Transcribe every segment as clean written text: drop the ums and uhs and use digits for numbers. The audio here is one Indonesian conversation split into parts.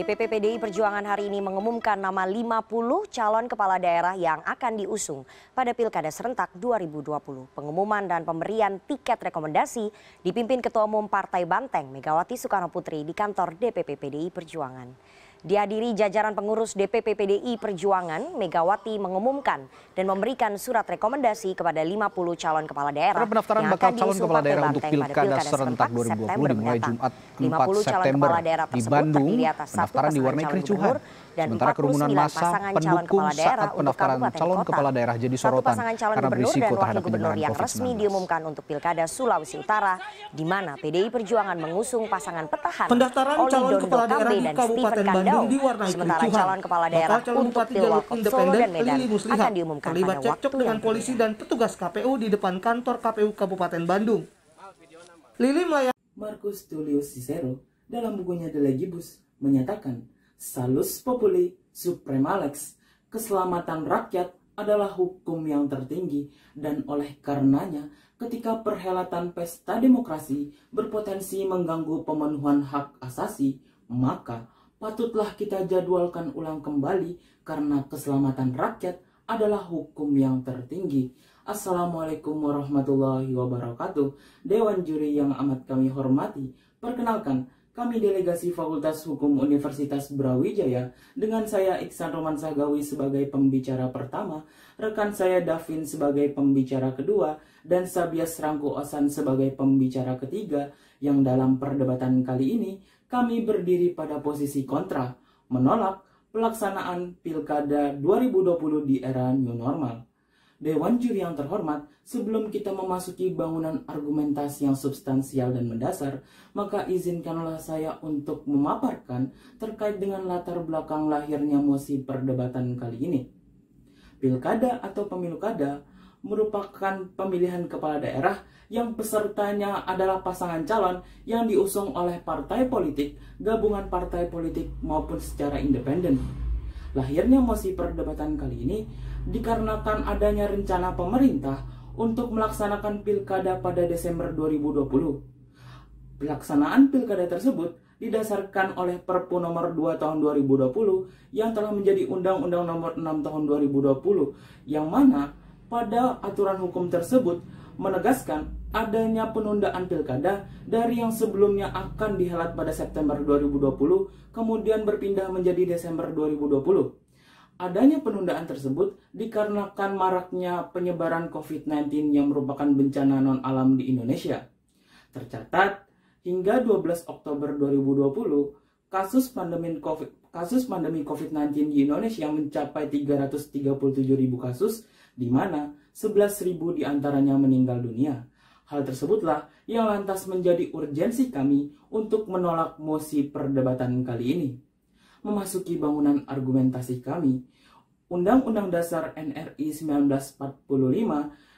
DPP PDI Perjuangan hari ini mengumumkan nama 50 calon kepala daerah yang akan diusung pada Pilkada Serentak 2020. Pengumuman dan pemberian tiket rekomendasi dipimpin Ketua Umum Partai Banteng Megawati Soekarnoputri di kantor DPP PDI Perjuangan. Dihadiri jajaran pengurus DPP PDI Perjuangan, Megawati mengumumkan dan memberikan surat rekomendasi kepada 50 calon kepala daerah pendaftaran bakal calon kepala daerah untuk Pilkada Serentak 2020 dimulai Jumat 4 September di Bandung. Pendaftaran diwarnai kericuhan. Sementara kerumunan massa pendukung saat pendaftaran calon kepala daerah jadi sorotan karena berisiko terhadap penyebaran yang resmi diumumkan untuk Pilkada Sulawesi Utara, di mana PDI Perjuangan mengusung pasangan petahana pendaftaran calon kepala daerah di Kabupaten Bandung diwarnai sementara kericuhan. calon kepala daerah untuk Pilwak Solo dan Medan akan diumumkan terlibat pada cekcok waktu dengan yang polisi dan petugas KPU di depan kantor KPU Kabupaten Bandung. Lili melayani Marcus Tullius Cicero dalam bukunya The Legibus menyatakan, Salus Populi Suprema Lex, keselamatan rakyat adalah hukum yang tertinggi, dan oleh karenanya ketika perhelatan pesta demokrasi berpotensi mengganggu pemenuhan hak asasi, maka patutlah kita jadwalkan ulang kembali karena keselamatan rakyat adalah hukum yang tertinggi. Assalamualaikum warahmatullahi wabarakatuh. Dewan juri yang amat kami hormati, perkenalkan, kami delegasi Fakultas Hukum Universitas Brawijaya dengan saya Iksan Roman Sahgawi sebagai pembicara pertama, rekan saya Davin sebagai pembicara kedua, dan Sabias Rangku Osan sebagai pembicara ketiga, yang dalam perdebatan kali ini kami berdiri pada posisi kontra, menolak pelaksanaan Pilkada 2020 di era new normal. Dewan juri yang terhormat, sebelum kita memasuki bangunan argumentasi yang substansial dan mendasar, maka izinkanlah saya untuk memaparkan terkait dengan latar belakang lahirnya mosi perdebatan kali ini. Pilkada atau pemilu kada merupakan pemilihan kepala daerah yang pesertanya adalah pasangan calon yang diusung oleh partai politik, gabungan partai politik maupun secara independen. Lahirnya mosi perdebatan kali ini dikarenakan adanya rencana pemerintah untuk melaksanakan pilkada pada Desember 2020. Pelaksanaan pilkada tersebut didasarkan oleh Perpu nomor 2 tahun 2020 yang telah menjadi Undang-Undang nomor 6 tahun 2020, yang mana pada aturan hukum tersebut menegaskan adanya penundaan pilkada dari yang sebelumnya akan dihelat pada September 2020 kemudian berpindah menjadi Desember 2020. Adanya penundaan tersebut dikarenakan maraknya penyebaran COVID-19 yang merupakan bencana non-alam di Indonesia. Tercatat, hingga 12 Oktober 2020, kasus pandemi COVID-19 di Indonesia mencapai 337.000 kasus, di mana 11.000 diantaranya meninggal dunia. Hal tersebutlah yang lantas menjadi urgensi kami untuk menolak mosi perdebatan kali ini. Memasuki bangunan argumentasi kami, Undang-Undang Dasar NRI 1945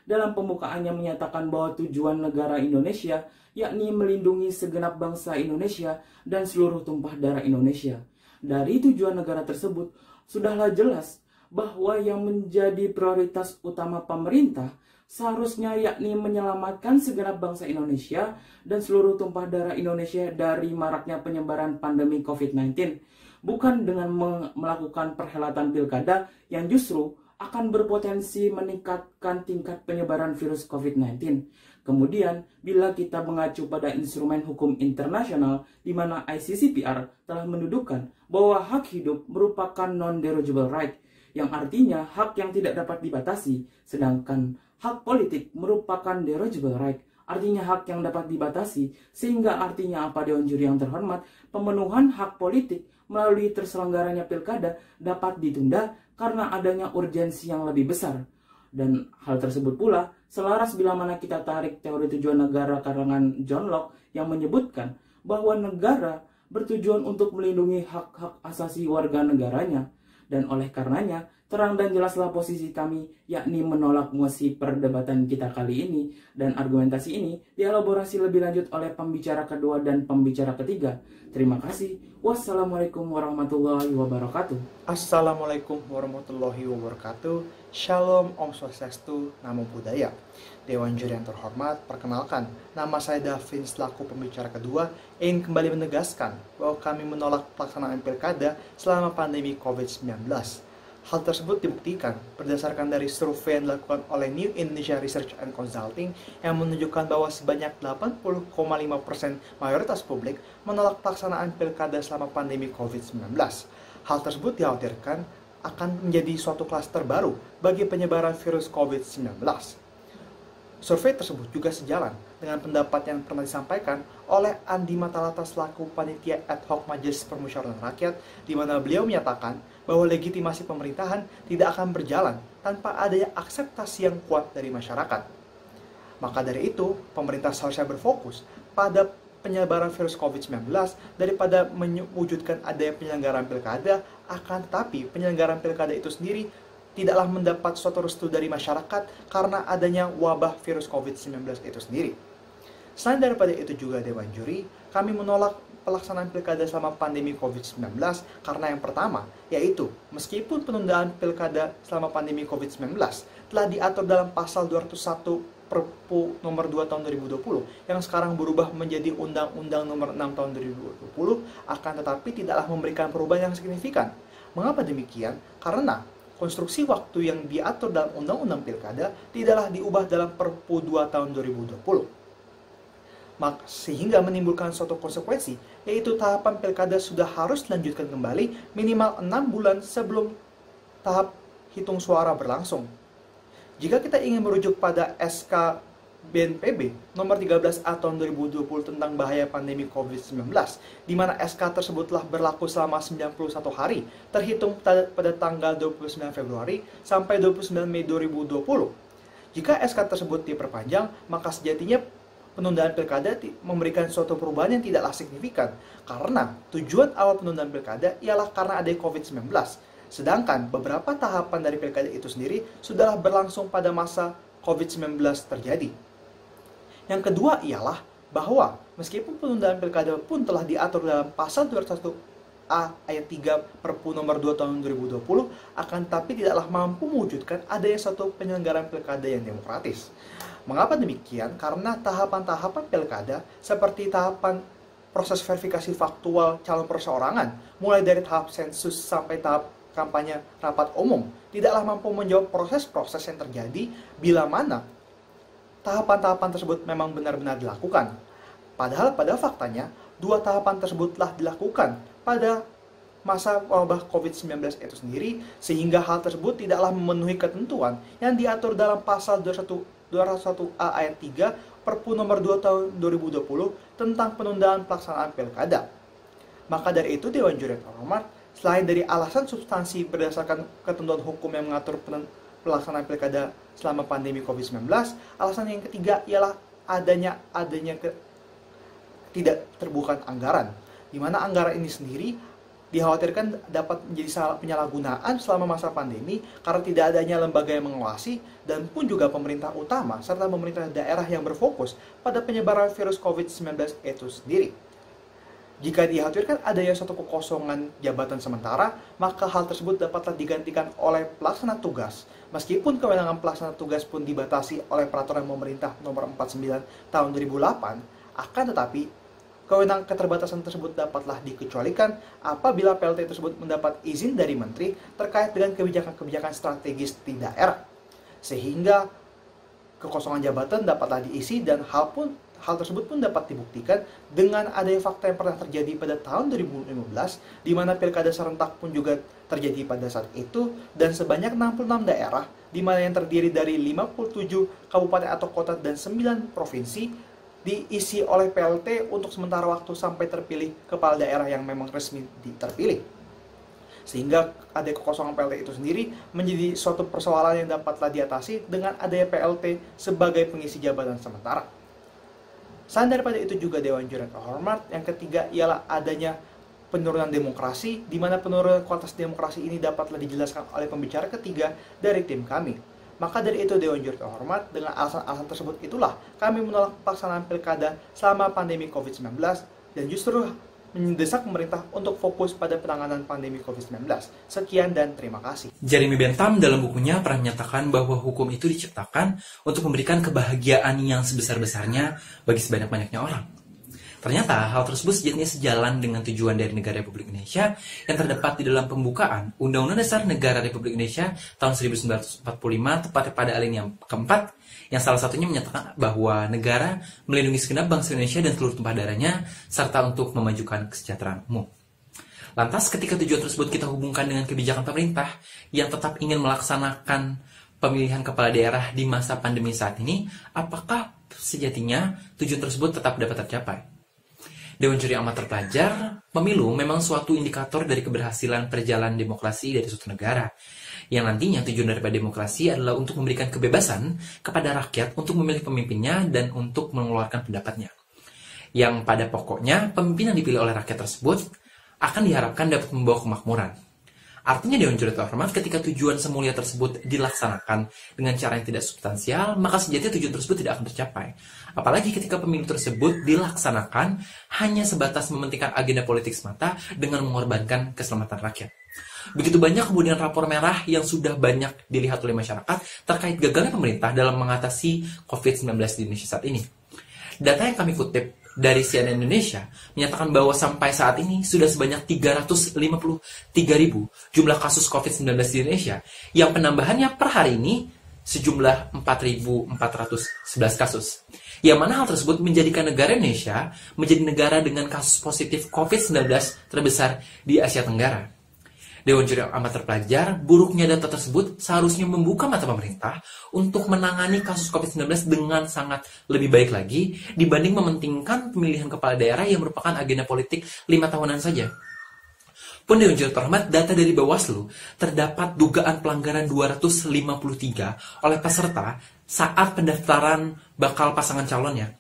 dalam pembukaannya menyatakan bahwa tujuan negara Indonesia yakni melindungi segenap bangsa Indonesia dan seluruh tumpah darah Indonesia. Dari tujuan negara tersebut, sudahlah jelas bahwa yang menjadi prioritas utama pemerintah seharusnya yakni menyelamatkan segenap bangsa Indonesia dan seluruh tumpah darah Indonesia dari maraknya penyebaran pandemi COVID-19. Bukan dengan melakukan perhelatan pilkada yang justru akan berpotensi meningkatkan tingkat penyebaran virus COVID-19. Kemudian, bila kita mengacu pada instrumen hukum internasional di mana ICCPR telah mendudukan bahwa hak hidup merupakan non-derogable right, yang artinya hak yang tidak dapat dibatasi, sedangkan hak politik merupakan derogable right, artinya hak yang dapat dibatasi, sehingga artinya apa, Dewan Juri yang terhormat, pemenuhan hak politik melalui terselenggaranya pilkada dapat ditunda karena adanya urgensi yang lebih besar. Dan hal tersebut pula selaras bila mana kita tarik teori tujuan negara karangan John Locke yang menyebutkan bahwa negara bertujuan untuk melindungi hak-hak asasi warga negaranya. Dan oleh karenanya Terang dan jelaslah posisi kami, yakni menolak mosi perdebatan kita kali ini, dan argumentasi ini dielaborasi lebih lanjut oleh pembicara kedua dan pembicara ketiga. Terima kasih. Wassalamualaikum warahmatullahi wabarakatuh. Assalamualaikum warahmatullahi wabarakatuh. Shalom, Om Swastiastu, Namo Buddhaya. Dewan Juri yang terhormat, perkenalkan, nama saya Davin selaku pembicara kedua, ingin kembali menegaskan bahwa kami menolak pelaksanaan pilkada selama pandemi COVID-19. Hal tersebut dibuktikan berdasarkan dari survei yang dilakukan oleh New Indonesia Research and Consulting yang menunjukkan bahwa sebanyak 80,5% mayoritas publik menolak pelaksanaan pilkada selama pandemi COVID-19. Hal tersebut dikhawatirkan akan menjadi suatu klaster baru bagi penyebaran virus COVID-19. Survei tersebut juga sejalan dengan pendapat yang pernah disampaikan oleh Andi Matalata selaku panitia ad hoc Majelis Permusyawaratan Rakyat, di mana beliau menyatakan bahwa legitimasi pemerintahan tidak akan berjalan tanpa adanya akseptasi yang kuat dari masyarakat. Maka dari itu, pemerintah seharusnya berfokus pada penyebaran virus COVID-19 daripada mewujudkan adanya penyelenggaraan pilkada, akan tetapi penyelenggaraan pilkada itu sendiri tidaklah mendapat suatu restu dari masyarakat karena adanya wabah virus COVID-19 itu sendiri. Selain daripada itu juga Dewan Juri, kami menolak pelaksanaan pilkada selama pandemi COVID-19 karena yang pertama, yaitu meskipun penundaan pilkada selama pandemi COVID-19 telah diatur dalam pasal 201 Perpu nomor 2 tahun 2020 yang sekarang berubah menjadi Undang-Undang nomor 6 tahun 2020, akan tetapi tidaklah memberikan perubahan yang signifikan. Mengapa demikian? Karena konstruksi waktu yang diatur dalam Undang-Undang Pilkada tidaklah diubah dalam Perpu 2 tahun 2020. Sehingga menimbulkan suatu konsekuensi, yaitu tahapan pilkada sudah harus dilanjutkan kembali minimal 6 bulan sebelum tahap hitung suara berlangsung. Jika kita ingin merujuk pada SK BNPB nomor 13A tahun 2020 tentang bahaya pandemi COVID-19, di mana SK tersebut telah berlaku selama 91 hari, terhitung pada tanggal 29 Februari sampai 29 Mei 2020. Jika SK tersebut diperpanjang, maka sejatinya penundaan pilkada memberikan suatu perubahan yang tidaklah signifikan, karena tujuan awal penundaan pilkada ialah karena adanya COVID-19. Sedangkan beberapa tahapan dari pilkada itu sendiri sudahlah berlangsung pada masa COVID-19 terjadi. Yang kedua ialah bahwa meskipun penundaan pilkada pun telah diatur dalam pasal 201A ayat 3 Perpu nomor 2 tahun 2020, akan tapi tidaklah mampu mewujudkan adanya suatu penyelenggaraan pilkada yang demokratis. Mengapa demikian? Karena tahapan-tahapan pilkada seperti tahapan proses verifikasi faktual calon perseorangan, mulai dari tahap sensus sampai tahap kampanye rapat umum, tidaklah mampu menjawab proses-proses yang terjadi bila mana tahapan-tahapan tersebut memang benar-benar dilakukan. Padahal pada faktanya, dua tahapan tersebut telah dilakukan pada masa wabah COVID-19 itu sendiri, sehingga hal tersebut tidaklah memenuhi ketentuan yang diatur dalam pasal 201A ayat 3 Perpu nomor 2 tahun 2020 tentang penundaan pelaksanaan pilkada. Maka dari itu Dewan Juri terhormat, selain dari alasan substansi berdasarkan ketentuan hukum yang mengatur pelaksanaan pilkada selama pandemi COVID-19, alasan yang ketiga ialah adanya tidak terbuka anggaran, di mana anggaran ini sendiri dikhawatirkan dapat menjadi penyalahgunaan selama masa pandemi karena tidak adanya lembaga yang mengawasi dan pun juga pemerintah utama serta pemerintah daerah yang berfokus pada penyebaran virus COVID-19 itu sendiri. Jika dikhawatirkan adanya suatu kekosongan jabatan sementara, maka hal tersebut dapatlah digantikan oleh pelaksana tugas. Meskipun kewenangan pelaksana tugas pun dibatasi oleh Peraturan Pemerintah Nomor 49 Tahun 2008, akan tetapi kewenangan keterbatasan tersebut dapatlah dikecualikan apabila PLT tersebut mendapat izin dari Menteri terkait dengan kebijakan-kebijakan strategis di daerah. Sehingga kekosongan jabatan dapatlah diisi dan hal tersebut pun dapat dibuktikan dengan adanya fakta yang pernah terjadi pada tahun 2015, di mana pilkada serentak pun juga terjadi pada saat itu, dan sebanyak 66 daerah, di mana yang terdiri dari 57 kabupaten atau kota dan 9 provinsi, diisi oleh PLT untuk sementara waktu sampai terpilih kepala daerah yang memang resmi terpilih. Sehingga adanya kekosongan PLT itu sendiri menjadi suatu persoalan yang dapatlah diatasi dengan adanya PLT sebagai pengisi jabatan sementara. Selain daripada itu juga Dewan Juri terhormat, yang ketiga ialah adanya penurunan demokrasi, di mana penurunan kualitas demokrasi ini dapatlah dijelaskan oleh pembicara ketiga dari tim kami. Maka dari itu, Dewan Juri terhormat, dengan alasan-alasan tersebut itulah kami menolak pelaksanaan pilkada selama pandemi COVID-19 dan justru mendesak pemerintah untuk fokus pada penanganan pandemi COVID-19. Sekian dan terima kasih. Jeremy Bentham dalam bukunya pernah menyatakan bahwa hukum itu diciptakan untuk memberikan kebahagiaan yang sebesar-besarnya bagi sebanyak-banyaknya orang. Ternyata hal tersebut sejatinya sejalan dengan tujuan dari negara Republik Indonesia yang terdapat di dalam pembukaan Undang-Undang Dasar Negara Republik Indonesia tahun 1945, tepatnya pada alinea keempat, yang salah satunya menyatakan bahwa negara melindungi segenap bangsa Indonesia dan seluruh tumpah darahnya, serta untuk memajukan kesejahteraan umum. Lantas, ketika tujuan tersebut kita hubungkan dengan kebijakan pemerintah yang tetap ingin melaksanakan pemilihan kepala daerah di masa pandemi saat ini, apakah sejatinya tujuan tersebut tetap dapat tercapai? Dewan Juri Amat Terpelajar, pemilu memang suatu indikator dari keberhasilan perjalanan demokrasi dari suatu negara. Yang nantinya tujuan daripada demokrasi adalah untuk memberikan kebebasan kepada rakyat untuk memilih pemimpinnya dan untuk mengeluarkan pendapatnya. Yang pada pokoknya, pemimpin yang dipilih oleh rakyat tersebut akan diharapkan dapat membawa kemakmuran. Artinya Dewan Juri terhormat, ketika tujuan semulia tersebut dilaksanakan dengan cara yang tidak substansial, maka sejatinya tujuan tersebut tidak akan tercapai. Apalagi ketika pemilu tersebut dilaksanakan hanya sebatas mementingkan agenda politik semata dengan mengorbankan keselamatan rakyat. Begitu banyak kemudian rapor merah yang sudah banyak dilihat oleh masyarakat terkait gagalnya pemerintah dalam mengatasi COVID-19 di Indonesia saat ini. Data yang kami kutip dari CNN Indonesia menyatakan bahwa sampai saat ini sudah sebanyak 353.000 jumlah kasus COVID-19 di Indonesia, yang penambahannya per hari ini sejumlah 4.411 kasus. Yang mana hal tersebut menjadikan negara Indonesia menjadi negara dengan kasus positif COVID-19 terbesar di Asia Tenggara. Dewan Juri Amat Terpelajar, buruknya data tersebut seharusnya membuka mata pemerintah untuk menangani kasus COVID-19 dengan sangat lebih baik lagi dibanding mementingkan pemilihan kepala daerah yang merupakan agenda politik 5 tahunan saja. Pun Dewan Juri terhormat, data dari Bawaslu terdapat dugaan pelanggaran 253 oleh peserta saat pendaftaran bakal pasangan calonnya.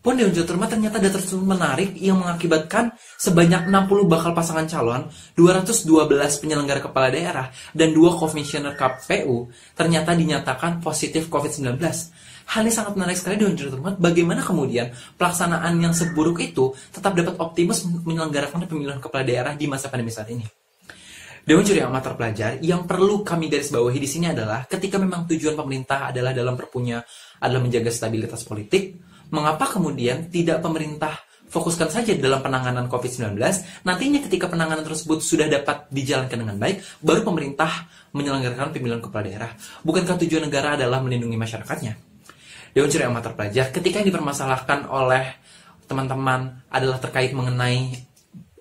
Pun Dewan Juri terhormat, ternyata data tersebut menarik yang mengakibatkan sebanyak 60 bakal pasangan calon, 212 penyelenggara kepala daerah, dan 2 komisioner KPU ternyata dinyatakan positif COVID-19. Hal ini sangat menarik sekali Dewan Juri terhormat, bagaimana kemudian pelaksanaan yang seburuk itu tetap dapat optimis menyelenggarakan pemilihan kepala daerah di masa pandemi saat ini. Dewan Juri Amat Terpelajar, yang perlu kami garis bawahi di sini adalah ketika memang tujuan pemerintah adalah dalam perpunya adalah menjaga stabilitas politik, mengapa kemudian tidak pemerintah fokuskan saja dalam penanganan COVID-19, nantinya ketika penanganan tersebut sudah dapat dijalankan dengan baik, baru pemerintah menyelenggarakan pemilihan kepala daerah. Bukankah tujuan negara adalah melindungi masyarakatnya? Dewan Juri Amat Terpelajar, ketika yang dipermasalahkan oleh teman-teman adalah terkait mengenai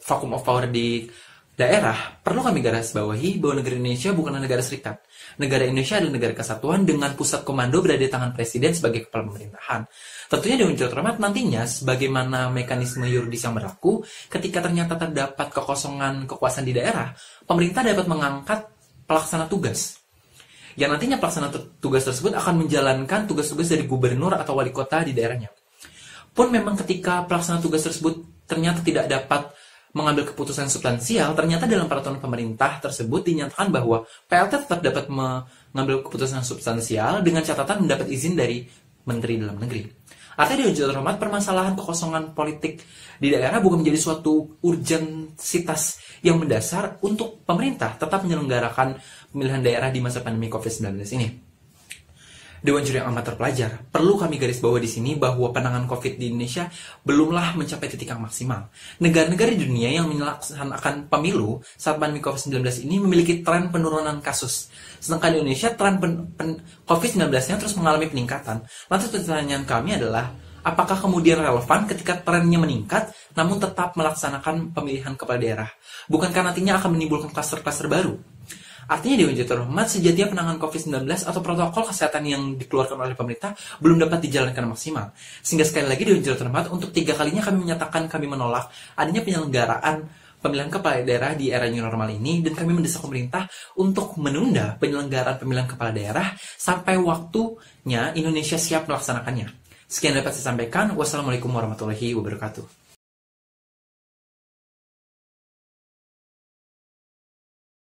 vacuum of power di daerah, perlu kami garis bawahi bahwa negara Indonesia bukanlah negara serikat. Negara Indonesia adalah negara kesatuan dengan pusat komando berada di tangan presiden sebagai kepala pemerintahan. Tentunya Dewan Juri terhormat, nantinya sebagaimana mekanisme yuridis yang berlaku, ketika ternyata terdapat kekosongan kekuasaan di daerah, pemerintah dapat mengangkat pelaksana tugas. Yang nantinya pelaksana tugas tersebut akan menjalankan tugas-tugas dari gubernur atau wali kota di daerahnya. Pun memang ketika pelaksana tugas tersebut ternyata tidak dapat mengambil keputusan substansial, ternyata dalam peraturan pemerintah tersebut dinyatakan bahwa PLT tetap dapat mengambil keputusan substansial dengan catatan mendapat izin dari Menteri Dalam Negeri. Artinya Dewan Juri terhormat, permasalahan kekosongan politik di daerah bukan menjadi suatu urgensitas yang mendasar untuk pemerintah tetap menyelenggarakan pemilihan daerah di masa pandemi COVID-19 ini. Dewan Juri Amat Terpelajar, perlu kami garis bawah di sini bahwa penanganan COVID di Indonesia belumlah mencapai titik yang maksimal. Negara-negara di dunia yang melaksanakan pemilu saat pandemi COVID-19 ini memiliki tren penurunan kasus. Sedangkan di Indonesia tren COVID-19-nya terus mengalami peningkatan. Lantas pertanyaan kami adalah, apakah kemudian relevan ketika trennya meningkat namun tetap melaksanakan pemilihan kepala daerah? Bukankah nantinya akan menimbulkan klaster-klaster baru? Artinya Dewan Juri terhormat, sejatinya penanganan COVID-19 atau protokol kesehatan yang dikeluarkan oleh pemerintah belum dapat dijalankan maksimal. Sehingga sekali lagi Dewan Juri terhormat, untuk 3 kalinya kami menyatakan kami menolak adanya penyelenggaraan pemilihan kepala daerah di era new normal ini, dan kami mendesak pemerintah untuk menunda penyelenggaraan pemilihan kepala daerah sampai waktunya Indonesia siap melaksanakannya. Sekian dapat saya sampaikan. Wassalamualaikum warahmatullahi wabarakatuh.